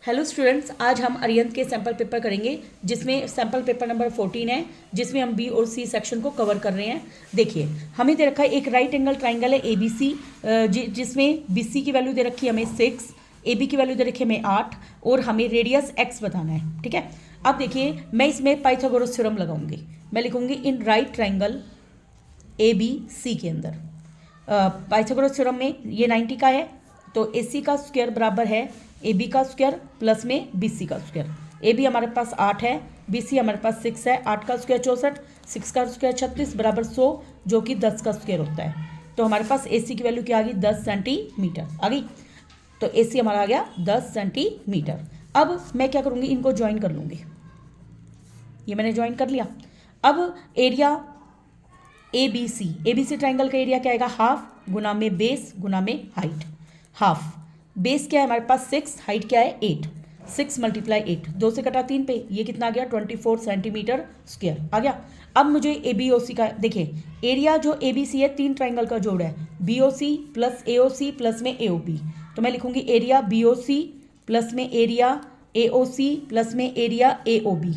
Hello students, आज हम अरिहंत के सैम्पल पेपर करेंगे जिसमें सैम्पल पेपर नंबर 14 है, जिसमें हम बी और सी सेक्शन को कवर कर रहे हैं। देखिए, हमें दे रखा है एक राइट एंगल ट्राइंगल है ABC, जिसमें BC की वैल्यू दे रखी है हमें 6, AB की वैल्यू दे रखी है हमें 8 और हमें रेडियस x बताना है। ठीक है, अब देखिए मैं इसमें पाइथागोरस थ्योरम लगाऊंगी। मैं लिखूंगी इन राइट ट्राइंगल ABC के अंदर पाइथागोरस थ्योरम में ये 90 का है, तो AC का स्क्वायर बराबर है AB का स्क्वायर प्लस में BC का स्क्वायर। AB हमारे पास 8 है, BC हमारे पास 6 है। 8 का स्क्वायर 64, 6 का स्क्वायर 36 बराबर 100, जो कि 10 का स्क्वायर होता है। तो हमारे पास AC की वैल्यू क्या आ गई? 10 सेंटीमीटर आ गई। तो AC हमारा आ गया 10 सेंटीमीटर। अब मैं क्या करूँगी, इनको ज्वाइन कर लूँगी। ये मैंने ज्वाइन कर लिया। अब एरिया ABC ट्राइंगल का एरिया क्या आएगा? हाफ गुना में बेस गुना में हाइट। हाफ बेस क्या है हमारे पास 6, हाइट क्या है 8, 6 × 8, 2 से कटा 3 पे, ये कितना आ गया 24 सेंटीमीटर स्क्वायर आ गया। अब मुझे ABOC का देखिए, एरिया जो ABC है 3 ट्राइंगल का जोड़ है, BOC प्लस AOC प्लस में AOB। तो मैं लिखूंगी एरिया BOC प्लस में एरिया AOC प्लस में एरिया AOB।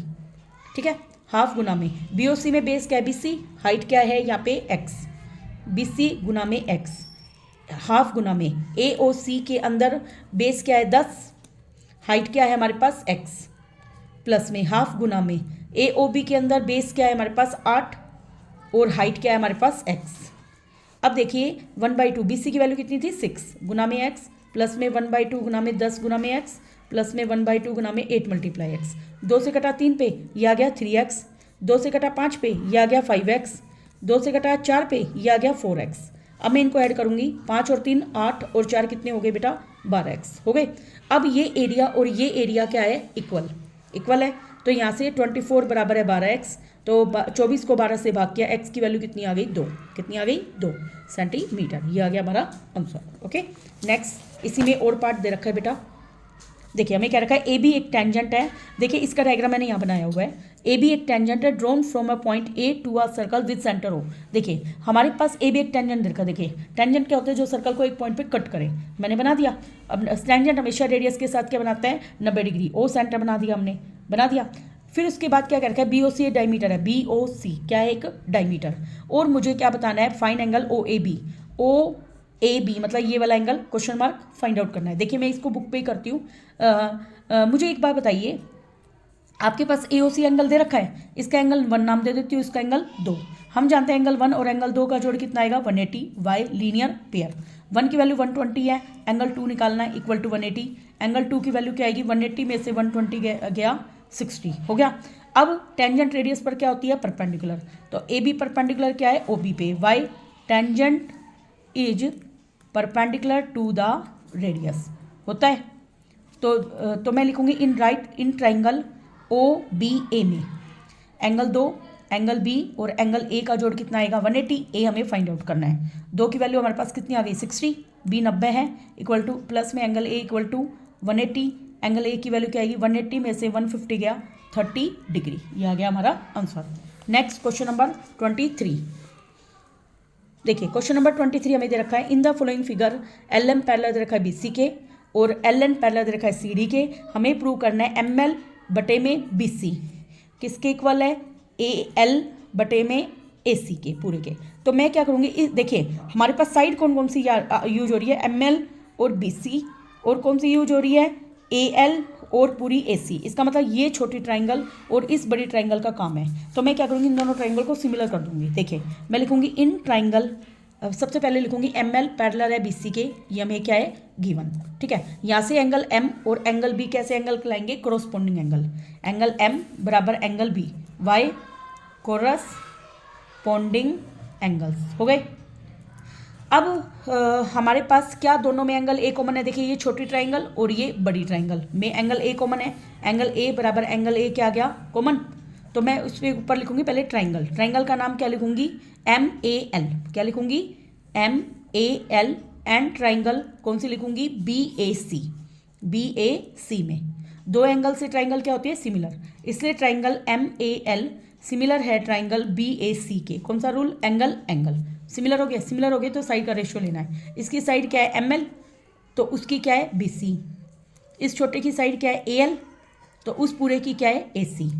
ठीक है, हाफ गुना में BOC में बेस क्या है BC, हाइट क्या है यहाँ पे x, BC गुना में x, हाफ गुना में AOC के अंदर बेस क्या है 10, हाइट क्या है हमारे पास x, प्लस में हाफ गुना में AOB के अंदर बेस क्या है हमारे पास 8 और हाइट क्या है हमारे पास x। अब देखिए 1/2 BC की वैल्यू कितनी थी 6 गुना में x प्लस में 1/2 गुना में 10 गुना में x प्लस में 1/2 गुना में 8 × x। 2 से कटा 3 पे ये आ गया 3x, 2 से कटा 5 पे ये आ गया 5x, 2 से कटा 4 पे ये आ गया 4x। अब मैं इनको ऐड करूंगी, 5 और 3 8 और 4 कितने हो गए बेटा 12x हो गए। अब ये एरिया और ये एरिया क्या है? इक्वल है। तो यहाँ से 24 बराबर है 12x, तो 24 को 12 से भाग किया, x की वैल्यू कितनी आ गई 2, कितनी आ गई 2 सेंटीमीटर। ये आ गया हमारा आंसर। ओके, नेक्स्ट इसी में और पार्ट दे रखा है बेटा। देखिए हमें क्या रखा है, AB एक टेंजेंट है। देखिए इसका डायग्राम मैंने यहाँ बनाया हुआ है। AB एक टेंजेंट है drawn from a point A to a circle with centre O। देखिए हमारे पास AB एक टेंजेंट देखा। देखिए टेंजेंट क्या होता है? जो सर्कल को एक पॉइंट पे कट करे। मैंने बना दिया। अब टेंजेंट हमेशा रेडियस के साथ क्या बनाता है? 90 डिग्री। O सेंटर बना दिया हमने, बना दिया। फिर उसके बाद क्या कर रखा है? BOC डायमीटर है। BOC क्या है? एक डायमीटर। और मुझे क्या बताना है? Fine angle OAB। OAB मतलब ये वाला angle question mark find out करना है। देखिए मैं इसको बुक पे ही करती हूँ। मुझे एक बात बताइए, आपके पास AOC एंगल दे रखा है, इसका एंगल 1 नाम दे देती हूँ, इसका एंगल 2। हम जानते हैं एंगल 1 और एंगल 2 का जोड़ कितना आएगा? 180 बाय लीनियर पेयर। 1 की वैल्यू 120 है, एंगल 2 निकालना है इक्वल टू 180। एंगल 2 की वैल्यू क्या आएगी? 180 में से 120 गया 60 हो गया। अब टेंजेंट रेडियस पर क्या होती है? परपेंडिकुलर। तो AB परपेंडिकुलर क्या है? OB पे। Why tangent is perpendicular to the radius होता है। तो मैं लिखूंगी इन ट्राइंगल OBA में एंगल 2, एंगल B और एंगल A का जोड़ कितना आएगा? 180। A हमें फाइंड आउट करना है। 2 की वैल्यू हमारे पास कितनी आ गई? 60, B 90 है, इक्वल टू प्लस में angle A equal to 180। Angle A की वैल्यू क्या आएगी? 180 में से 150 गया 30 डिग्री। ये आ गया हमारा आंसर। Next question number 23। देखिए क्वेश्चन नंबर 23 हमें दे रखा है, in the following figure LM parallel दे रखा है BC के और LN पैरेलल दे रखा है CD के। हमें प्रूव करना है ML बटे में BC किसके इक्वल है? AL बटे में AC के पूरे के। तो मैं क्या करूँगी, देखिए हमारे पास साइड कौन कौन सी यूज हो रही है? ML और BC, और कौन सी यूज हो रही है? AL और पूरी AC। इसका मतलब ये छोटी ट्राइंगल और इस बड़ी ट्राइंगल का काम है। तो मैं क्या करूँगी, इन दोनों ट्राइंगल को सिमिलर कर दूंगी। देखिए मैं लिखूँगी इन ट्राइंगल, सबसे पहले लिखूंगी ML पैरेलल है BC के, ये हमें क्या है गिवन। ठीक है, यहाँ से एंगल M और एंगल B कैसे एंगल कहलाएंगे? Corresponding angle. एंगल M बराबर angle B, why corresponding angles हो गए। अब हमारे पास क्या दोनों में एंगल A कॉमन है? देखिए ये छोटी ट्राइंगल और ये बड़ी ट्राइंगल में एंगल A कॉमन है। एंगल A बराबर एंगल A क्या आ गया? कॉमन। तो मैं उस पर ऊपर लिखूंगी पहले ट्राइंगल का नाम क्या लिखूंगी? MAL। क्या लिखूंगी? MAL। एंड ट्राइंगल कौन सी लिखूंगी? BAC में 2 एंगल से ट्राइंगल क्या होती है? सिमिलर। इसलिए ट्राइंगल MAL सिमिलर है ट्राइंगल BAC के। कौन सा रूल? एंगल सिमिलर हो गया तो साइड का रेशियो लेना है। इसकी साइड क्या है? ML, तो उसकी क्या है? BC। इस छोटे की साइड क्या है AL, तो उस पूरे की क्या है AC।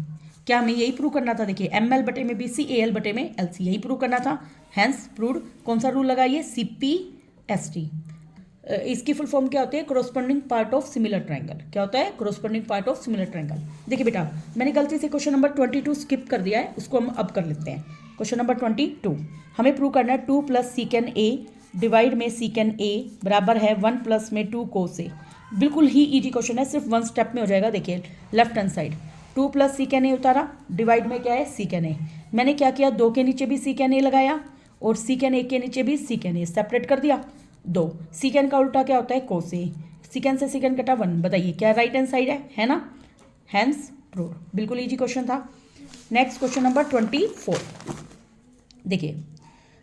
क्या हमें यही प्रूव करना था? देखिए ML बटे में BC, AL बटे में LC, यही प्रूव करना था। Hence proved. कौन सा रूल लगाइए? CPST। इसकी फुल फॉर्म क्या होती है? Corresponding part of similar triangle. क्या होता है? Corresponding part of similar triangle. देखिए बेटा, मैंने गलती से क्वेश्चन नंबर 22 स्किप कर दिया है, उसको हम अब कर लेते हैं। क्वेश्चन नंबर 22 हमें प्रूव करना है 2 + secant A डिवाइड में secant A बराबर है 1 + में 2 cos A। बिल्कुल ही ईजी क्वेश्चन है, सिर्फ वन स्टेप में हो जाएगा। देखिए left hand side 2 + secant A उतारा, डिवाइड में क्या है secant A। मैंने क्या किया? 2 के नीचे भी secant A लगाया और secant A के नीचे भी secant A, सेपरेट कर दिया। 2 secant का उल्टा क्या होता है? cos A। secant से secant कटा 1। बताइए क्या राइट हैंड साइड है ना? Hence proved. बिल्कुल इजी क्वेश्चन था। Next question number 24। देखिए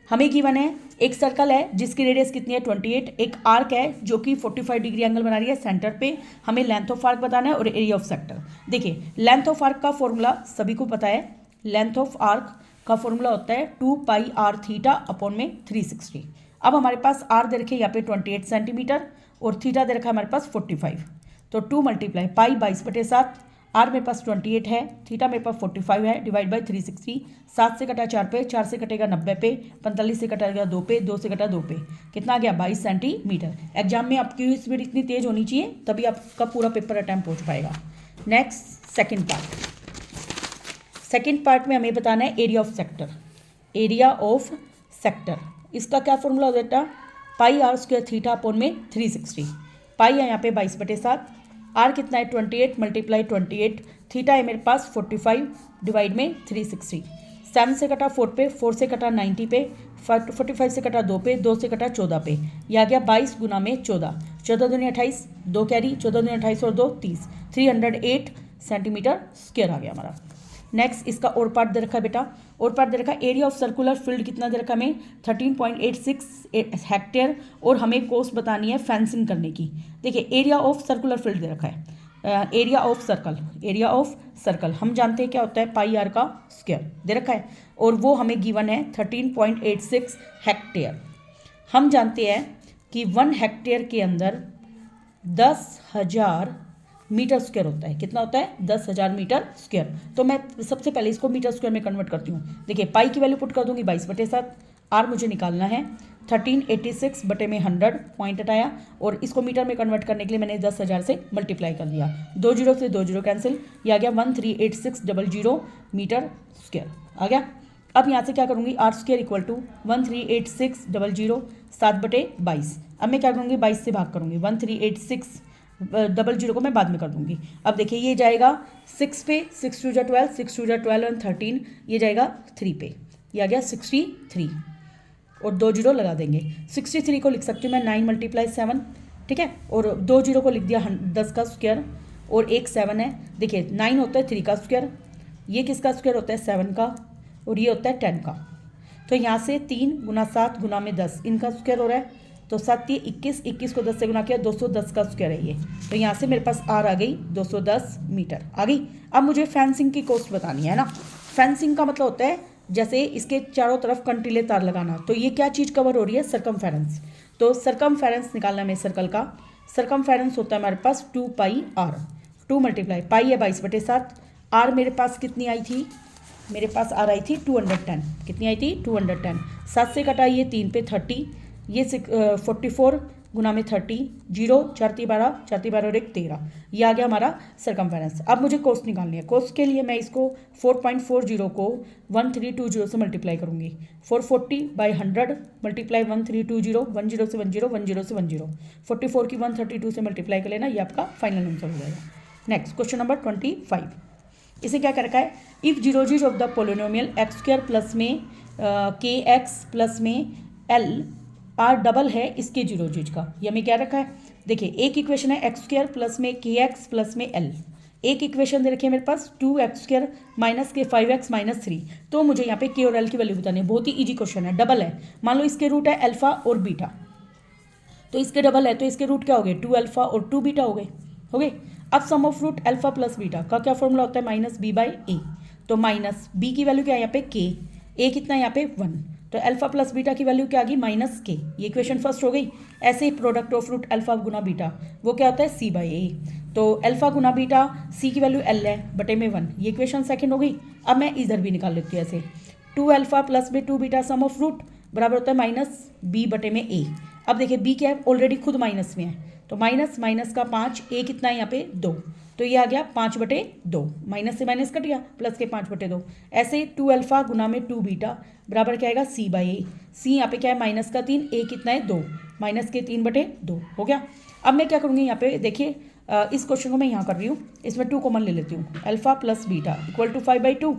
हमें गिवन है एक सर्कल है जिसकी रेडियस कितनी है 28, एक आर्क है जो कि 45 डिग्री एंगल बना रही है सेंटर पे। हमें लेंथ ऑफ आर्क बताना है और एरिया ऑफ सेक्टर। देखिए लेंथ ऑफ आर्क का फॉर्मूला सभी को पता है। लेंथ ऑफ आर्क का फॉर्मूला होता है 2πr θ अपॉन में 360। अब हमारे पास आर दे रखे यहाँ पे 28 सेंटीमीटर और थीटा दे रखा है हमारे पास 45। तो 2 × पाई 22/7, आर मेरे पास 28 है, थीटा मेरे पास 45 है, डिवाइड बाई 360। 7 से कटा 4 पे, 4 से कटेगा 90 पे, 45 से कटेगा 2 पे, 2 से कटा 2 पे, कितना आ गया 22 सेंटीमीटर। एग्जाम में आपकी स्पीड इतनी तेज होनी चाहिए तभी आपका पूरा पेपर अटैम्प्ट पहुँच पाएगा। Next second part. Second part में हमें बताना है area of sector. Area of sector इसका क्या फॉर्मूला होता है? πr² थीटा अपॉन में 360। पाई है यहाँ पे 22/7, आर कितना है 28 × 28, थीटा है मेरे पास 45 डिवाइड में 360। 7 से कटा 4 पे, 4 से कटा 90 पे, 45 से कटा 2 पे, 2 से कटा 14 पे, यह आ गया 22 × 14। 14 दूनी 28, 2 कैरी, 14 दूनी 28 और 2 30, 308 सेंटीमीटर स्क्वायर आ गया हमारा। नेक्स्ट इसका और पार्ट दे रखा है बेटा, और पार्ट दे रखा है एरिया ऑफ सर्कुलर फील्ड कितना दे रखा है हमें 13.86 हेक्टेयर, और हमें कोस्ट बतानी है फेंसिंग करने की। देखिए एरिया ऑफ सर्कुलर फील्ड दे रखा है, area of circle, area of circle हम जानते हैं क्या होता है πr का स्क्वायर दे रखा है, और वो हमें गिवन है 13.86 हेक्टेयर। हम जानते हैं कि 1 हेक्टेयर के अंदर 10,000 मीटर स्क्वायर होता है। कितना होता है? 10,000 मीटर स्क्वायर। तो मैं सबसे पहले इसको मीटर स्क्वायर में कन्वर्ट करती हूँ। देखिए पाई की वैल्यू पुट कर दूंगी 22/7, आर मुझे निकालना है 1386 बटे में 100 पॉइंट हटाया, और इसको मीटर में कन्वर्ट करने के लिए मैंने 10,000 से मल्टीप्लाई कर दिया। 2 जीरो से 2 जीरो कैंसिल, ये आ गया 138600 मीटर स्क्वायर आ गया। अब यहाँ से क्या करूँगी? r² = 138600 7/22। अब मैं क्या करूँगी? 22 से भाग करूँगी, 138600 को मैं बाद में कर दूंगी। अब देखिए ये जाएगा 6 पे, 6 2 12, 6 2 12 और 13, ये जाएगा 3 पे, ये आ गया 63, और 2 जीरो लगा देंगे। 63 को लिख सकती हूँ मैं 9 × 7, ठीक है, और 2 जीरो को लिख दिया 10 का स्क्वायर, और एक 7 है। देखिए 9 होता है 3 का स्क्वायर, ये किसका स्क्वायर होता है 7 का, और ये होता है 10 का। तो यहाँ से 3 × 7 × 10 इनका स्क्वायर हो रहा है, तो 7 ये 21, 21 को 10 से गुना किया 210 का स्क्वायर है ये। तो यहाँ से मेरे पास आर आ गई 210 मीटर आ गई। अब मुझे फेंसिंग की कॉस्ट बतानी है ना। फेंसिंग का मतलब होता है जैसे इसके चारों तरफ कंटीले तार लगाना। तो ये क्या चीज़ कवर हो रही है? सरकमफेरेंस। तो सरकमफेरेंस निकालना है मेरे सर्कल का। सरकमफेरेंस होता है हमारे पास 2πr, 2 × पाई है 22/7, आर मेरे पास कितनी आई थी? मेरे पास आर आई थी 210। कितनी आई थी? 210। 7 से कटा ये 3 पे 30, ये 44 गुना में 30, 0 4 3 12, 4 3 12 और 1 13, ये आ गया हमारा सरकमफेरेंस। अब मुझे कोस्ट निकालनी है। कोस्ट के लिए मैं इसको 4.40 को 1320 से मल्टीप्लाई करूँगी। 440/100 मल्टीप्लाई 1320, 10 से 10, 10 से 10, 44 की 132 से मल्टीप्लाई कर लेना, ये आपका फाइनल आंसर हो जाएगा। Next question number 25। इसे क्या कर रखा है? If zeroes of the polynomial x² plus में kx प्लस में l आर डबल है इसके जीरोजीज का, ये हमें क्या रखा है? देखिए एक इक्वेशन है x² प्लस में kx प्लस में l, एक इक्वेशन दे रखी है मेरे पास 2x² माइनस के 5x माइनस 3। तो मुझे यहाँ पे k और l की वैल्यू बतानी है। बहुत ही इजी क्वेश्चन है, डबल है। मान लो इसके रूट है अल्फा और बीटा, तो इसके डबल है तो इसके रूट क्या हो गए? 2 अल्फा और 2 बीटा हो गए। अब sum of root alpha plus beta का क्या फॉर्मूला होता है? -b/a। तो माइनस b की वैल्यू क्या है यहाँ पे? k, a कितना है यहाँ पे? 1, तो अल्फा प्लस बीटा की वैल्यू क्या आ गई? -k। ये इक्वेशन फर्स्ट हो गई। ऐसे ही प्रोडक्ट ऑफ रूट अल्फा गुना बीटा वो क्या होता है? c/a। तो अल्फा गुना बीटा, सी की वैल्यू एल है बटे में 1, ये इक्वेशन सेकंड हो गई। अब मैं इधर भी निकाल लेती हूँ ऐसे, 2 अल्फा प्लस में 2 बीटा सम ऑफ रूट बराबर होता है माइनस बी बटे में ए। अब देखिए बी क्या है, ऑलरेडी खुद माइनस में है, तो माइनस माइनस का 5, ए कितना है यहाँ पे 2, तो ये आ गया 5/2, माइनस से माइनस कट गया, प्लस के 5/2। ऐसे 2 अल्फा गुना में 2 बीटा बराबर क्या आएगा सी बाई ए। सी यहाँ पे क्या है माइनस का 3, ए कितना है 2, माइनस के 3/2 हो गया। अब मैं क्या करूँगी यहाँ पे देखिए, इस क्वेश्चन को मैं यहाँ कर रही हूँ, इसमें 2 कॉमन ले लेती हूँ, alpha plus beta equal to 5/2।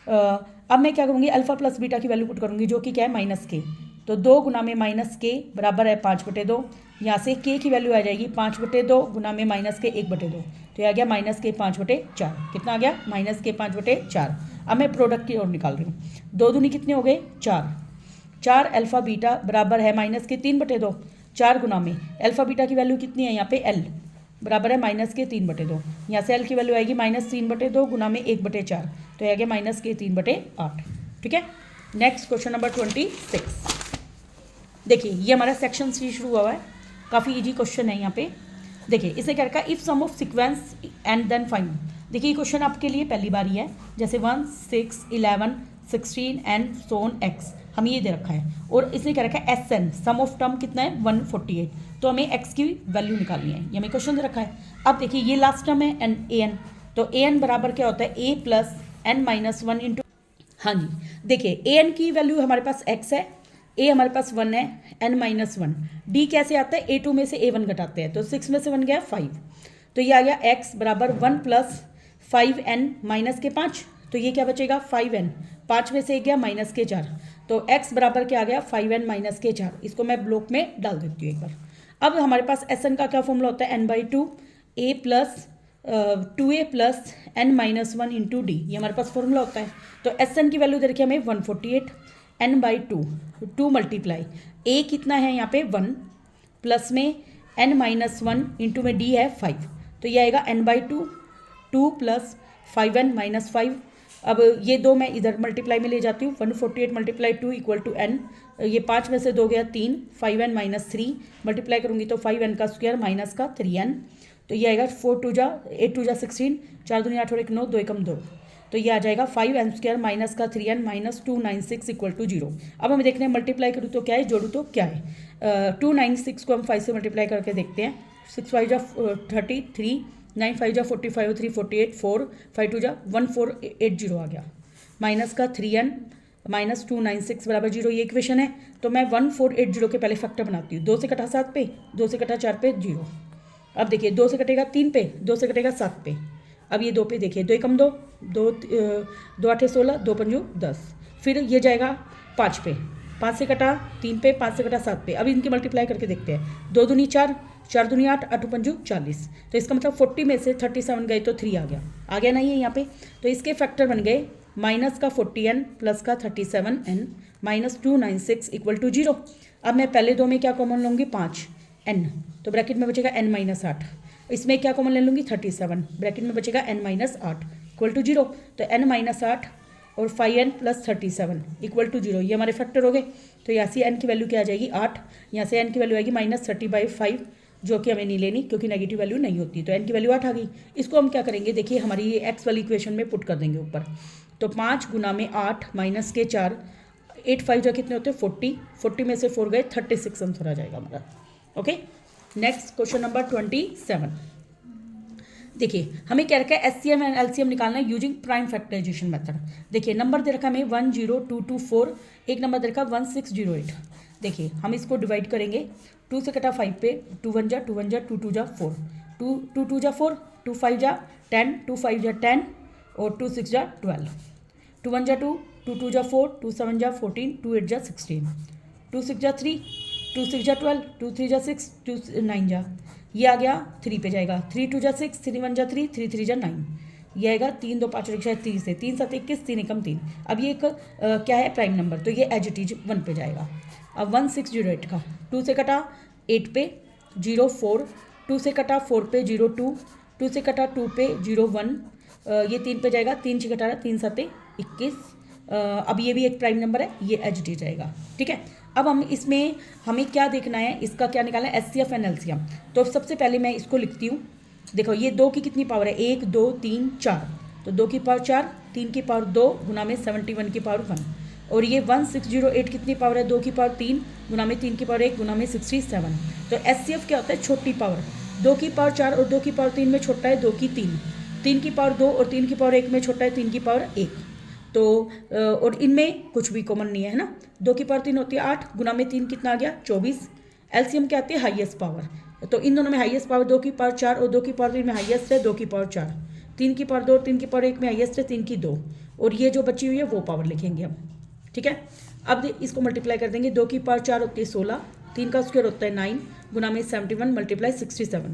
अब मैं क्या करूँगी, अल्फा प्लस बीटा की वैल्यू पुट करूँगी जो कि क्या है माइनस के, तो 2 गुना में माइनस के बराबर है 5/2। यहाँ से के की वैल्यू आ जाएगी 5/2 गुना में माइनस के 1/2, तो ये आ गया माइनस के 5/4। कितना आ गया, माइनस के 5/4। अब मैं प्रोडक्ट की ओर निकाल रही हूँ, 2 दूनी कितने हो गए 4, 4 अल्फा बीटा बराबर है माइनस के 3/2, 4 गुना में अल्फा बीटा की वैल्यू कितनी है यहाँ पे एल बराबर है माइनस के 3/2, यहाँ से एल की वैल्यू आएगी -3/2 गुना में 1/4, तो ये आ गया माइनस के 3/8। ठीक है। Next question number 26। देखिए ये हमारा सेक्शन सी शुरू हुआ है, काफ़ी इजी क्वेश्चन है यहाँ पे। देखिए इसे क्या रखा, if sum of sequence and then find. देखिए ये क्वेश्चन आपके लिए पहली बार ही है, जैसे 1, 6, 11, 16 एंड सोन एक्स हमें ये दे रखा है, और इसने क्या रखा है S N, sum of term कितना है 148, तो हमें एक्स की वैल्यू निकालनी है, ये हमें क्वेश्चन दे रखा है। अब देखिए ये लास्ट टर्म है एन ए एन, तो ए एन बराबर क्या होता है ए प्लस एन माइनस 1 इंटू, हाँ जी देखिए ए एन की वैल्यू हमारे पास एक्स है, ए हमारे पास 1 है, एन -1, डी कैसे आता है A2 में से A1 घटाते हैं, तो 6 में से 1 गया 5, तो ये आ गया x बराबर 1 प्लस 5n माइनस के 5, तो ये क्या बचेगा 5n, 5 में से 1 गया माइनस के 4, तो x बराबर क्या आ गया 5n माइनस के 4। इसको मैं ब्लॉक में डाल देती हूँ एक बार। अब हमारे पास Sn का क्या फॉर्मूला होता है n/2 a plus 2a plus n -1 into D, ये हमारे पास फॉर्मूला होता है। तो Sn की वैल्यू देखिए हमें 148, n/2 2 मल्टीप्लाई a कितना है यहाँ पे 1 प्लस में n -1 इंटू में d है 5, तो ये आएगा n/2 2 प्लस 5n माइनस 5। अब ये दो मैं इधर मल्टीप्लाई में ले जाती हूँ, 148 मल्टीप्लाई 2 इक्वल टू n, ये 5 में से 2 गया 3, 5n माइनस 3 मल्टीप्लाई करूँगी तो 5n का स्क्वायर माइनस का 3n, तो ये आएगा 4 2 जा 8 2 जा 16, 4 दूनी 8 और 1 9, 2 एकम 2, तो ये आ जाएगा 5n² माइनस का 3n माइनस 296 इक्वल टू 0। अब हमें देखने हैं मल्टीप्लाई करूँ तो क्या है, जोड़ूँ तो क्या है। 296 को हम 5 से मल्टीप्लाई करके देखते हैं, 6 5 जा 33, 9 5 जा 45, 3 48, 4 5 2 जा 1480 आ गया, माइनस का 3n माइनस 296 बराबर 0, ये इक्वेशन है। तो मैं 1480 के पहले फैक्टर बनाती हूँ, 2 से कटा 7 पे, 2 से कटा 4 पे 0। अब देखिए 2 से कटेगा 3 पे, 2 से कटेगा 7 पे, अब ये 2 पे देखिए 2 एकम 2, 2 8 16, 2 पंजू 10, फिर ये जाएगा 5 पे, 5 से कटा 3 पे, 5 से कटा 7 पे। अब इनकी मल्टीप्लाई करके देखते हैं, 2 दूनी 4, 4 दूनी 8, 8 पंजू 40, तो इसका मतलब 40 में से 37 गए तो 3 आ गया ना ये यहाँ पे। तो इसके फैक्टर बन गए माइनस का 40n प्लस का 37n माइनस 296 इक्वल टू 0। अब मैं पहले दो में क्या कॉमन लूँगी 5n, तो ब्रैकेट में बचेगा n माइनस 8, इसमें क्या कॉमन ले लूँगी 37, ब्रैकेट में बचेगा n माइनस 8 इक्वल टू 0, तो n माइनस 8 और 5n प्लस 37 इक्वल टू 0, ये हमारे फैक्टर हो गए। तो यहाँ से n की वैल्यू क्या आ जाएगी 8, यहाँ से n की वैल्यू आएगी -30/5, जो कि हमें नहीं लेनी क्योंकि नेगेटिव वैल्यू नहीं होती, तो n की वैल्यू 8 आ गई। इसको हम क्या करेंगे देखिए, हमारी ये x वाली इक्वेशन में पुट कर देंगे ऊपर, तो 5 गुना में 8 माइनस के 4, 8 5 जो कितने होते हैं 40, 40 में से 4 गए 36 आंसर आ जाएगा हमारा। Okay, next question number 27। देखिए हमें क्या रखा है एचसीएम एंड एलसीएम निकालना है यूजिंग प्राइम फैक्टराइजेशन मेथड। देखिए नंबर दे रखा है हमें 10224, एक नंबर दे रखा 1608। देखिए हम इसको डिवाइड करेंगे, 2 से कटा 5 पे, 2 1 जा 2 1 जा 2 2 जा 4, 2 2 जा 4, 2 5 जा 10, 2 5 जा 10 और 2 6 जा 12, 2 1 जा 2, 2 2 जा 4, 2 7 जा 14, 2 8 जा 16, 2 6 जा 3, 2 6 जा 12, 2 3 जा 6, 2 9 जा, ये आ गया 3 पे जाएगा, 3 2 जा 6, 3 1 जा 3, 3 3 जा 9, ये आएगा 3 2 5 और 3 से 3 7 21, 3 एकम 3। अब ये एक क्या है प्राइम नंबर, तो ये एज इट इज 1 पे जाएगा। अब 1608 का 2 से कटा 8 पे 0 4, 2 से कटा 4 पे 0 2, 2 से कटा 2 पे 0 1, ये 3 पे जाएगा, 3 से कटा 3 7 21। अब ये भी एक प्राइम नंबर है, ये एच डी जाएगा। ठीक है, अब हम इसमें हमें क्या देखना है, इसका क्या निकालना है एचसीएफ एंड एलसीएम। तो सबसे पहले मैं इसको लिखती हूँ, देखो ये 2 की कितनी पावर है, 1 2 3 4, तो 2 की पावर 4, 3 की पावर 2 गुना में 71 की पावर 1, और ये 1608 कितनी पावर है, 2 की पावर 3 गुना में 3 की पावर 1 गुना में 67। तो एचसीएफ क्या होता है, छोटी पावर। 2 की पावर 4 और 2 की पावर 3 में छोटा है 2 की 3, 3 की पावर 2 और 3 की पावर 1 में छोटा है 3 की पावर 1। तो और इनमें कुछ भी कॉमन नहीं है ना। 2 की पावर 3 होती है 8 गुना में 3 कितना आ गया 24। एलसीएम क्या आती है, हाईएस्ट पावर। तो इन दोनों में हाईएस्ट पावर 2 की पावर 4 और 2 की पावर 3 में हाईएस्ट है 2 की पावर 4, 3 की पावर 2 और 3 की पावर 1 में हाईएस्ट है 3 की 2, और ये जो बची हुई है वो पावर लिखेंगे हम। ठीक है, अब इसको मल्टीप्लाई कर देंगे। 2 की पावर 4 होती है 16, 3 का स्क्वायर होता है 9 गुना में 71 मल्टीप्लाई 67।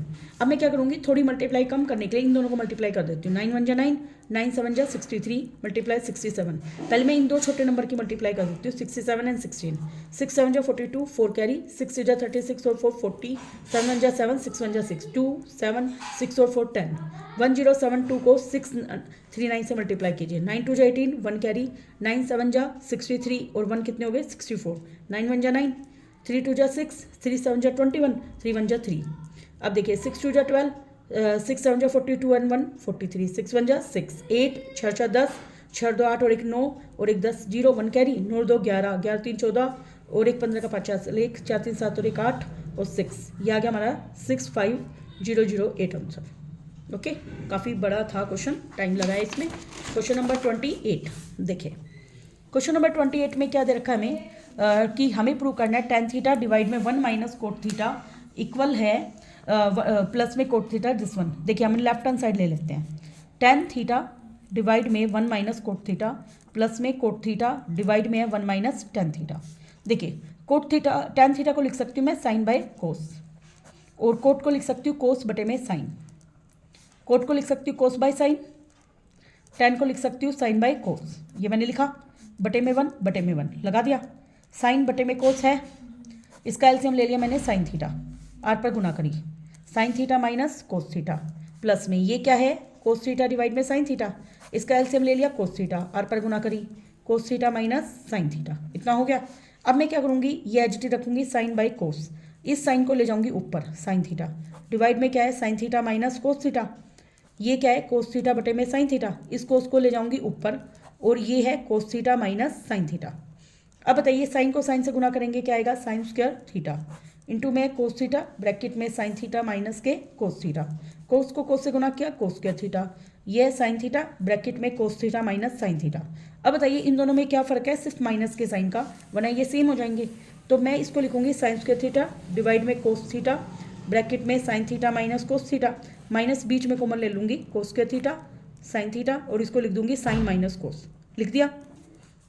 अब मैं क्या करूँगी, थोड़ी मल्टीप्लाई कम करने के लिए इन दोनों को मल्टीप्लाई कर देती हूँ। 9 1 जा 9, 9 7 जा 63 मल्टीप्लाई 67। पहले मैं इन दो छोटे नंबर की मल्टीप्लाई कर देती हूँ, 67 एंड 16। 6 7 जा 42, 4 कैरी, 6 जा 36 और 4 40, 7 1 जा 7, 6 1 जा 6, 2 7 6 और 4 10। 1072 को 639 से मल्टीप्लाई कीजिए। 9 2 जा 18, 1 कैरी, 9 7 जा 63 और 1 कितने हो गए 64, 9 1 जा 9, 3 2 जा 6, 3 7 जा 21, 3 1 जा 3। अब देखिए 6 2 जा 12, 6 7 जा 42 एंड 1 43, 6 1 जा 6, 8 6 6 10, 6 2 8 और 1 9 और 1 10, 0 1 कैरी, 9 2 11, 11 3 14 और 1 15 का 50, 1 4 3 7 और 1 8 और 6। ये आ गया हमारा 65008 आंसर। ओके, काफ़ी बड़ा था क्वेश्चन, टाइम लगा है इसमें। क्वेश्चन नंबर 28 देखिए। क्वेश्चन नंबर 28 में क्या दे रखा है हमें, कि हमें प्रूव करना है टेन थीटा डिवाइड में 1 माइनस कोट थीटा इक्वल है प्लस में कोट थीटा दिस वन। देखिए हम लेफ्ट हैंड साइड ले लेते हैं। टेन थीटा डिवाइड में 1 माइनस कोट थीटा प्लस में कोट थीटा डिवाइड में है 1 माइनस टेन थीटा। देखिए कोट थीटा, टेन थीटा को लिख सकती हूँ मैं साइन बाय कोस, और कोट को लिख सकती हूँ कोस बटे में साइन। कोट को लिख सकती हूँ कोस बाय साइन, टेन को लिख सकती हूँ साइन बाय कोस। ये मैंने लिखा, बटे में 1 बटे में 1 लगा दिया। साइन बटे में कोस है, इसका एलसीएम ले लिया मैंने साइन थीटा, आर पर गुना करी, sign theta minus cos theta plus में ये क्या है कोस थीटा डिवाइड में साइन थीटा, इसका एलसीएम ले लिया कोस थीटा, आर पर गुना करी, कोस थीटा माइनस साइन थीटा। इतना हो गया। अब मैं क्या करूँगी, ये एचटी रखूँगी साइन बाई कोस, इस साइन को ले जाऊँगी ऊपर, साइन थीटा डिवाइड में क्या है sign theta minus cos theta, ये क्या है कोस थीटा बटे में साइन थीटा, इस कोस को ले जाऊँगी ऊपर, और ये है कोस थीटा माइनस साइन थीटा। अब बताइए साइन को साइन से गुना करेंगे क्या आएगा, साइन स्क्वायर थीटा इंटू में कोस थीटा ब्रैकेट में साइन थीटा माइनस के कोस थीटा, कोस को कोस से गुना किया कोस स्क्वायर थीटा, ये है साइन थीटा ब्रैकेट में cos theta minus sine theta. अब बताइए इन दोनों में क्या फ़र्क है, सिर्फ माइनस के साइन का, वरना ये सेम हो जाएंगे। तो मैं इसको लिखूंगी साइन स्क्वायर थीटा डिवाइड में कोस थीटा ब्रैकेट में sine theta minus cos theta, minus बीच में कॉमन ले लूँगी cos square theta sine theta, और इसको लिख दूंगी साइन माइनस कोस, लिख दिया।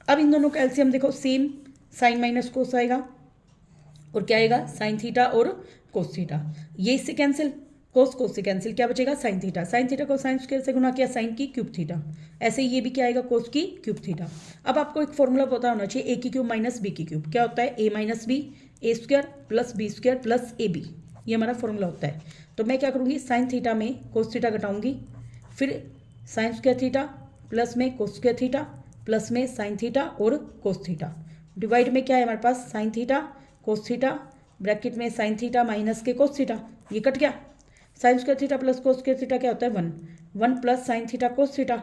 अब इन दोनों का एलसीएम देखो सेम, साइन माइनस कोस आएगा और क्या आएगा साइन थीटा और कोस थीटा, ये इससे कैंसिल, कोस कोस से कैंसिल, क्या बचेगा साइन थीटा, साइन थीटा को साइन स्क्वायर से गुना किया साइन की क्यूब थीटा, ऐसे ही ये भी क्या आएगा कोस की क्यूब थीटा। अब आपको एक फॉर्मूला पता होना चाहिए, ए की क्यूब माइनस बी की क्यूब क्या होता है, A minus B, A square plus B square plus A B, ये हमारा फॉर्मूला होता है। तो मैं क्या करूँगी साइन थीटा में कोस थीटा घटाऊंगी, फिर साइन स्क्वायर थीटा प्लस में कोस स्क्वायर थीटा प्लस में साइन थीटा और कोस थीटा, डिवाइड में क्या है हमारे पास sine theta cos theta bracket में साइन थीटा माइनस के कोस थीटा, ये कट गया। Sine square theta plus cos square theta क्या होता है 1, 1 plus sine theta cos theta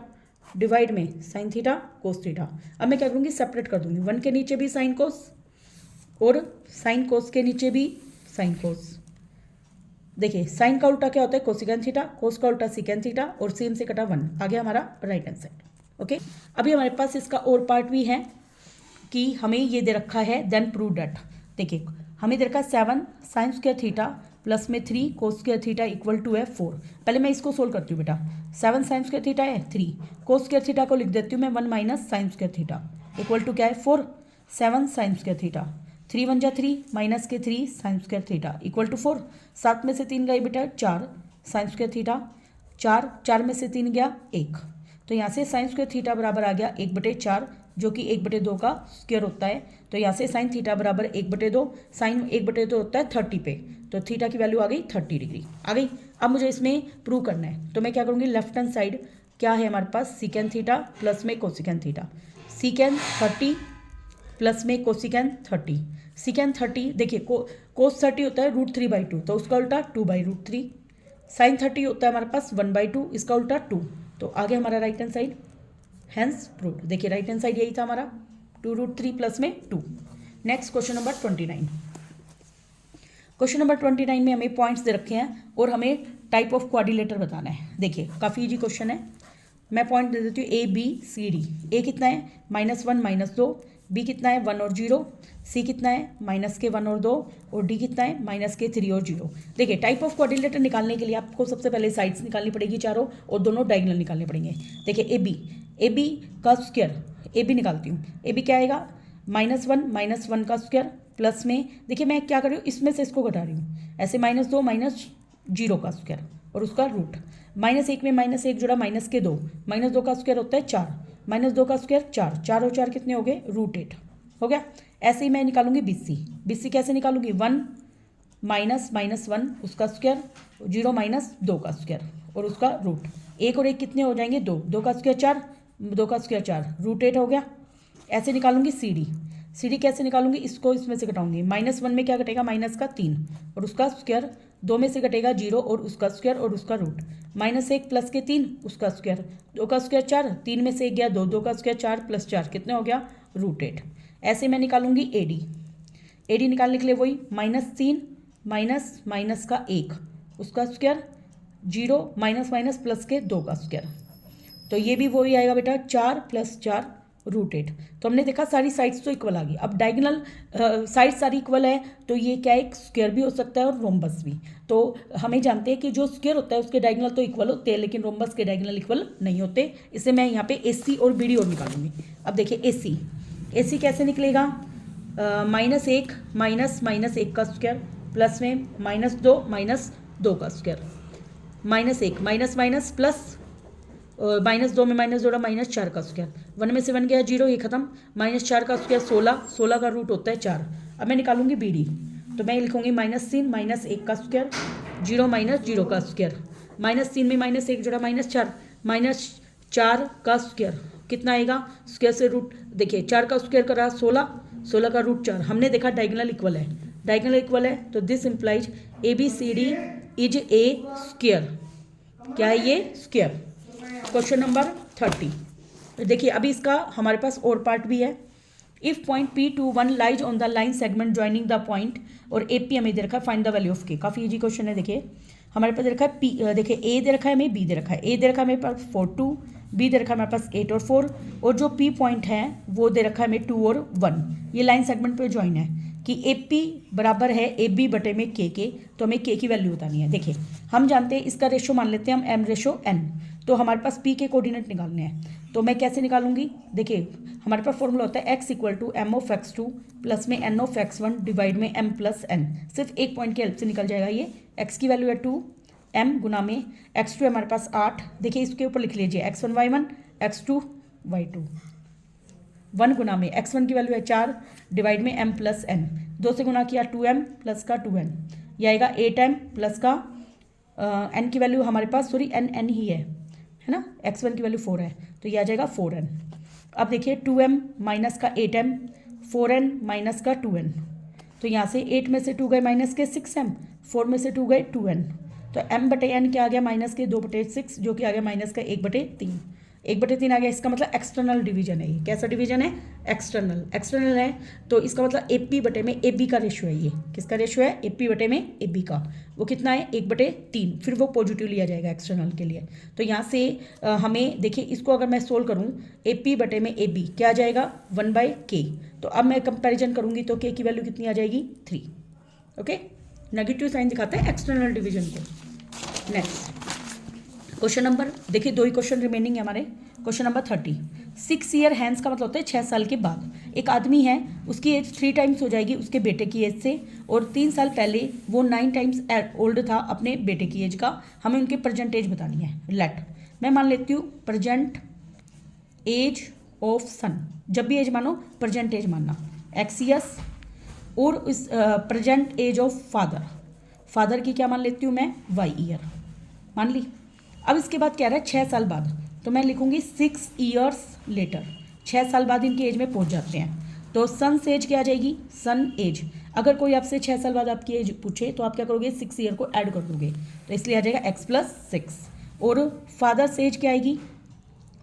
divide में साइन थीटा कोस थीटा। अब मैं क्या करूँगी सेपरेट कर दूँगी, 1 के नीचे भी साइन कोस और साइन कोस के नीचे भी साइन कोस। देखिए साइन का उल्टा क्या होता है कोसिकेन थीटा, कोस का उल्टा सिकेन थीटा, और सेम से कटा 1 आ गया हमारा राइट हैंड साइड। ओके, अभी हमारे पास इसका और पार्ट भी है कि हमें ये दे रखा है देन प्रूव डेट। देखिए हमें दे रखा है 7 साइन स्क्वायर थीटा प्लस में 3 cos square theta equal to है 4। पहले मैं इसको सोल्व करती हूँ बेटा, 7 साइन स्क्वायर थीटा है 3, कोस स्क्वायर थीटा को लिख देती हूँ मैं 1 minus sine square theta equal to क्या है 4, 7 साइन स्क्वायर थीटा, 3 1 जा 3 माइनस के 3 sine square theta equal to 4, 7 में से 3 गए बेटा 4 साइन स्क्वायर थीटा, 4 में से 3 गया 1, तो यहाँ से साइन स्क्वायर थीटा बराबर आ गया 1/4 जो कि 1/2 का स्क्वायर होता है। तो यहाँ से साइन थीटा बराबर 1/2, साइन 1/2 होता है 30 पे, तो थीटा की वैल्यू आ गई 30 डिग्री आ गई। अब मुझे इसमें प्रूव करना है, तो मैं क्या करूँगी लेफ्ट हैंड साइड क्या है हमारे पास सीकेन थीटा प्लस में कोसिकेन थीटा, सीकेन 30 प्लस में कोसिकेन 30, सीकेन 30 देखिए कोस 30 होता है √3/2, तो उसका उल्टा 2/√3 साइन 30 होता है हमारे पास 1/2, इसका उल्टा 2, तो आगे हमारा right hand side, hence proved. देखिए राइट हैंड साइड यही था हमारा 2√3 प्लस में 2। Next question number 29। Question number 29 में हमें पॉइंट्स दे रखे हैं और हमें टाइप ऑफ क्वाड्रिलेटर बताना है। देखिए काफ़ी इजी क्वेश्चन है, मैं पॉइंट दे देती हूँ ABCD। ए कितना है -1 -2, बी कितना है 1 और 0, सी कितना है -1 और 2, और डी कितना है -3 और 0। देखिए टाइप ऑफ क्वाड्रिलेटर निकालने के लिए आपको सबसे पहले साइड्स निकालनी पड़ेगी चारों, और दोनों डायगोनल निकालने पड़ेंगे। देखिए AB का स्क्वायर, AB निकालती हूँ, AB क्या आएगा -1 का स्क्वायर प्लस में, देखिए मैं क्या कर रही हूँ इसमें से इसको घटा रही हूँ, ऐसे -2 -0 का स्क्वायर और उसका रूट, -1 में -1 जुड़ा -2, -2 का स्क्वायर होता है 4, -2 का स्क्वायर 4, 4 और 4 कितने हो गए √8 हो गया। ऐसे ही मैं निकालूंगी BC कैसे निकालूंगी 1 -1 उसका स्क्वायर, 0 -2 का स्क्वायर और उसका रूट, 1 और 1 कितने हो जाएंगे 2, 2 का स्क्वायर 4, 2 का स्क्वायर 4, √8 हो गया। ऐसे निकालूंगी CD कैसे निकालूंगी, इसको इसमें से घटाऊंगी, -1 में क्या घटेगा -3 और उसका स्क्वायर, 2 में से घटेगा 0 और उसका स्क्वायर और उसका रूट, -1 प्लस के 3 उसका स्क्वायर, 2 का स्क्वायर 4, 3 में से 1 गया 2, 2 का स्क्वायर 4 प्लस 4 कितने हो गया √8। ऐसे मैं निकालूंगी AD निकालने के लिए वही -3 माइनस का 1 उसका स्क्वायर, 0 माइनस प्लस के 2 का स्क्वायर, तो ये भी वही आएगा बेटा 4 + 4 √8। तो हमने देखा सारी साइड्स तो इक्वल आ गई। अब डायगोनल साइड सारी इक्वल है तो ये क्या है, एक स्क्वायर भी हो सकता है और रोम्बस भी। तो हमें जानते हैं कि जो स्क्वायर होता है उसके डायगोनल तो इक्वल होते हैं, लेकिन रोम्बस के डायगोनल इक्वल नहीं होते। इससे मैं यहाँ पे AC और BD और निकालूंगी। अब देखिए AC कैसे निकलेगा, -1 -1 का स्क्वायर प्लस में -2 का स्क्वायर, -1 माइनस प्लस और -2 में माइनस जोड़ा -4 का स्क्वायर, 1 में से 1 गया 0, ये खत्म, -4 का स्क्वायर 16 का रूट होता है 4। अब मैं निकालूंगी BD, तो मैं लिखूंगी -3 -1 का स्क्वायर, 0 -0 का स्क्वायर, -3 में -1 जोड़ा -4, -4 का स्क्वायर कितना आएगा, स्क्वायर से रूट, देखिए 4 का स्क्वायर करा 16 का रूट 4। हमने देखा डायगोनल इक्वल है, तो this implies ABCD is a square. क्या है ये स्क्वायर। Question number 30। देखिए अभी इसका हमारे पास और पार्ट भी है। If point P21 lies on the line segment joining the point, और AP हमें दे रखा है, find the value of K। काफ़ी इजी क्वेश्चन है। देखिए हमारे पास दे रखा है P, देखिए A दे रखा है हमें, B दे रखा है। A दे रखा है मेरे पास 4 2, B दे रखा है हमारे पास 8 और 4, और जो P पॉइंट है वो दे रखा है हमें 2 और 1। ये लाइन सेगमेंट पर ज्वाइन है कि AP बराबर है AB बटे में K के, तो हमें K की वैल्यू बतानी है। देखिए हम जानते हैं इसका रेशो मान लेते हैं हम M/N, तो हमारे पास P के कोऑर्डिनेट निकालने हैं। तो मैं कैसे निकालूंगी, देखिए हमारे पास फॉर्मूला होता है x = M(x2) प्लस में N(x1) डिवाइड में M + N। सिर्फ एक पॉइंट की हेल्प से निकल जाएगा ये। x की वैल्यू है 2, M गुना में x2 है हमारे पास 8। देखिए इसके ऊपर लिख लीजिए x1 y1 x2 y2, 1 गुना में x1 की वैल्यू है 4 डिवाइड में M + N, 2 से गुना किया 2M प्लस का 2N, यह आएगा 8M प्लस का N की वैल्यू हमारे पास N ही है ना, x1 की वैल्यू 4 है, तो यह आ जाएगा 4N। अब देखिए 2M माइनस का 8M, 4N माइनस का 2N, तो यहाँ से 8 में से 2 गए माइनस के 6M, 4 में से 2 गए 2N, तो M/N क्या आ गया -2/6, जो कि आ गया -1/3, 1/3 आ गया। इसका मतलब एक्सटर्नल डिवीजन है ये। कैसा डिवीजन है, एक्सटर्नल है, तो इसका मतलब AP बटे में AB का रेशियो है। ये किसका रेशियो है, AP बटे में AB का, वो कितना है 1/3, फिर वो पॉजिटिव लिया जाएगा एक्सटर्नल के लिए। तो यहाँ से हमें देखिए इसको अगर मैं सोल्व करूँ, AP बटे में AB क्या आ जाएगा 1/K। तो अब मैं कंपेरिजन करूँगी तो K की वैल्यू कितनी आ जाएगी 3। ओके, नेगेटिव साइन दिखाता है एक्सटर्नल डिवीजन को। नेक्स्ट क्वेश्चन नंबर, देखिए 2 ही क्वेश्चन रिमेनिंग है हमारे। Question number 30। 6 ईयर हैंस का मतलब होता है 6 साल के बाद। एक आदमी है, उसकी एज 3 टाइम्स हो जाएगी उसके बेटे की एज से, और 3 साल पहले वो 9 टाइम्स ओल्ड था अपने बेटे की एज का। हमें उनके प्रेजेंट एज बतानी है। लेट मैं मान लेती हूँ प्रेजेंट एज ऑफ सन, जब भी एज मानो प्रेजेंट एज मानना x ईयर्स, और इस प्रेजेंट एज ऑफ फादर की क्या मान लेती हूँ मैं y ईयर मान ली। अब इसके बाद क्या रहा है 6 साल बाद, तो मैं लिखूंगी 6 ईयर्स लेटर, 6 साल बाद इनकी एज में पहुंच जाते हैं। तो सन एज क्या आ जाएगी, सन एज, अगर कोई आपसे 6 साल बाद आपकी एज पूछे तो आप क्या करोगे, 6 ईयर को ऐड कर दोगे, तो इसलिए आ जाएगा x प्लस 6। और फादर्स एज क्या आएगी,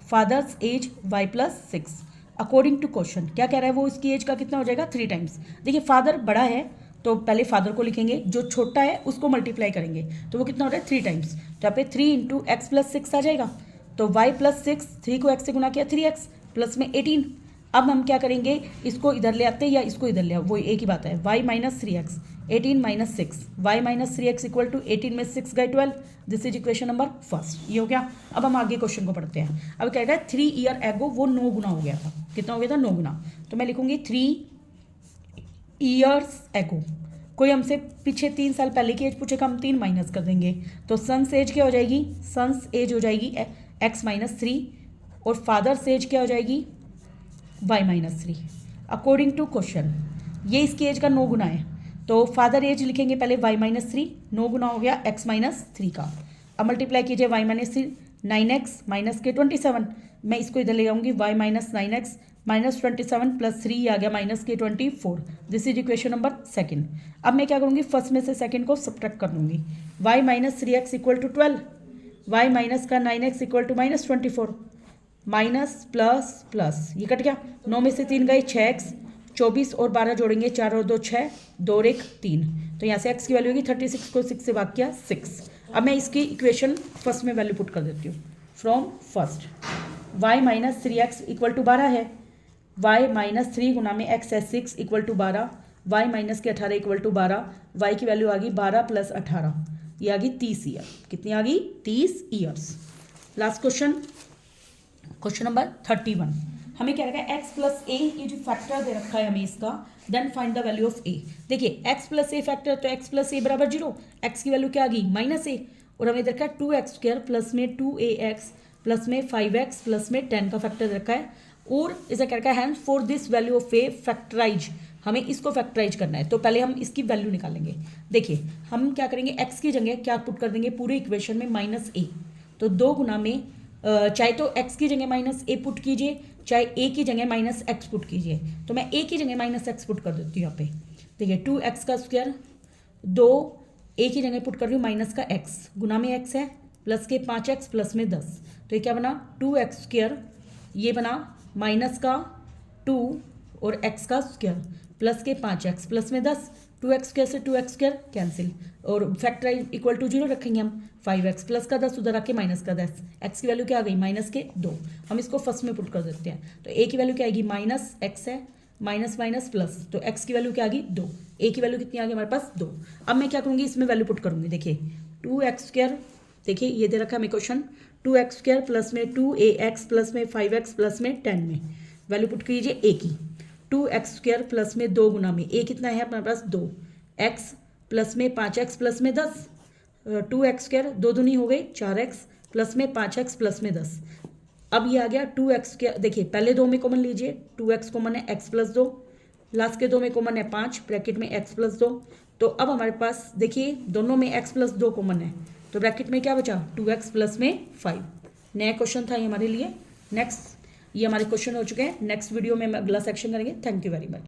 father's age y plus 6। According to question क्या कह रहा है, वो इसकी एज का कितना हो जाएगा, 3 टाइम्स। देखिए फादर बड़ा है तो पहले फादर को लिखेंगे, जो छोटा है उसको मल्टीप्लाई करेंगे, तो वो कितना हो रहा है, 3 टाइम्स। तो यहाँ पे 3 इंटू एक्स प्लस 6 आ जाएगा। तो y प्लस 6, 3 को x से गुना किया 3x प्लस में 18। अब हम क्या करेंगे, इसको इधर ले आते हैं या इसको इधर ले आओ, वो एक ही बात है। y minus 3x, 18 minus 6, y minus 3x equal to 18 में 6 गए 12। This is equation number first. ये हो गया। अब हम आगे क्वेश्चन को पढ़ते हैं। अब क्या कहता है, 3 ईयर एगो वो 9 गुना हो गया था। कितना हो गया था, 9 गुना। तो मैं लिखूंगी 3 ईयर्स एगो। कोई हमसे पीछे 3 साल पहले की एज पूछेगा, हम 3 माइनस कर देंगे, तो सन्स एज क्या हो जाएगी, सन्स एज हो जाएगी x माइनस 3, और फादर्स एज क्या हो जाएगी, y minus 3। According to question ये इसकी एज का 9 गुना है, तो फादर एज लिखेंगे पहले y माइनस 3, 9 गुना हो गया x माइनस 3 का। अब मल्टीप्लाई कीजिए y माइनस 3, 9x माइनस के 27, मैं इसको इधर ले आऊँगी, y minus 9x minus 27 plus 3 आ गया माइनस के 24। This is equation number second. अब मैं क्या करूँगी, फर्स्ट में से सेकंड को सब्ट्रैक्ट कर दूँगी। y minus 3x equal to 12, y minus का 9x equal to minus 24, minus plus plus, ये कट गया, 9 में से 3 गए 6x, 24 और 12 जोड़ेंगे, 4 और 2 6, 2 और 1 3, तो यहाँ से x की वैल्यू होगी 36 को 6 से भाग किया 6। अब मैं इसकी इक्वेशन फर्स्ट में वैल्यू पुट कर देती हूँ। From first y minus 3x equal to 12 है, y माइनस 3 गुना में x है 6 इक्वल टू 12, y माइनस के 18 इक्वल टू 12, y की वैल्यू आ गई 12 प्लस 18, ये आ गई 30 ईयर। कितनी आ गई, 30 years. Last question, question number 31। हमें क्या रखा है, x प्लस ए, ये जो फैक्टर दे रखा है हमें इसका, then find the value of a। देखिए x प्लस ए फैक्टर, तो x प्लस ए बराबर 0, x की वैल्यू क्या आ गई, माइनस ए, और हमें देखा है 2x स्क्वायर प्लस में 2ax प्लस में 5x प्लस में 10 का फैक्टर रखा है, और इसे क्या रखा है, hence for this value of a factorise, हमें इसको फैक्टराइज करना है। तो पहले हम इसकी वैल्यू निकालेंगे। देखिए हम क्या करेंगे, x की जगह क्या पुट कर देंगे पूरे इक्वेशन में, माइनस ए। तो 2 गुना में चाहे तो x की जगह माइनस ए पुट कीजिए, चाहे a की जगह माइनस x पुट कीजिए। तो मैं a की जगह माइनस x पुट कर देती हूँ यहाँ पे। देखिए 2x का स्क्वायर, 2 a की जगह पुट कर रही हूँ माइनस का x, गुना में x है, प्लस के 5x प्लस में 10, तो ये क्या बना 2x स्क्वायर, ये बना माइनस का 2 और x का स्क्वायर प्लस के 5x प्लस में 10, 2x स्क्वायर से 2x स्क्वायर कैंसिल, और फैक्टराइज इक्वल टू 0 रखेंगे हम, 5x प्लस का 10 उधर आके माइनस का 10, x की वैल्यू क्या आ गई, माइनस के 2। हम इसको फर्स्ट में पुट कर देते हैं, तो a की वैल्यू क्या आएगी, माइनस x है, माइनस माइनस प्लस, तो x की वैल्यू क्या आ गई 2, a की वैल्यू कितनी आ गई हमारे पास 2। अब मैं क्या करूँगी, इसमें वैल्यू पुट करूँगी। देखिए 2x स्क्वायर, देखिए ये दे रखा है हमें क्वेश्चन, 2x स्क्वायर प्लस में 2ax प्लस में 5x प्लस में 10 में वैल्यू पुट कीजिए a की। 2x स्क्वायर प्लस में 2 गुना में a कितना है हमारे पास 2, x प्लस में 5x प्लस में 10, 2x स्क्वायर 2 दूनी हो गई 4x प्लस में 5x प्लस में 10। अब ये आ गया 2x स्क्वायर, देखिए पहले 2 में कॉमन लीजिए, 2x कॉमन है, x प्लस 2, लास्ट के 2 में कॉमन है 5, ब्रैकेट में x प्लस 2। तो अब हमारे पास देखिए दोनों में x प्लस 2 कॉमन है, तो ब्रैकेट में क्या बचा 2x प्लस में 5। नया क्वेश्चन था ये हमारे लिए। नेक्स्ट, ये हमारे क्वेश्चन हो चुके हैं, नेक्स्ट वीडियो में हम अगला सेक्शन करेंगे। Thank you very much.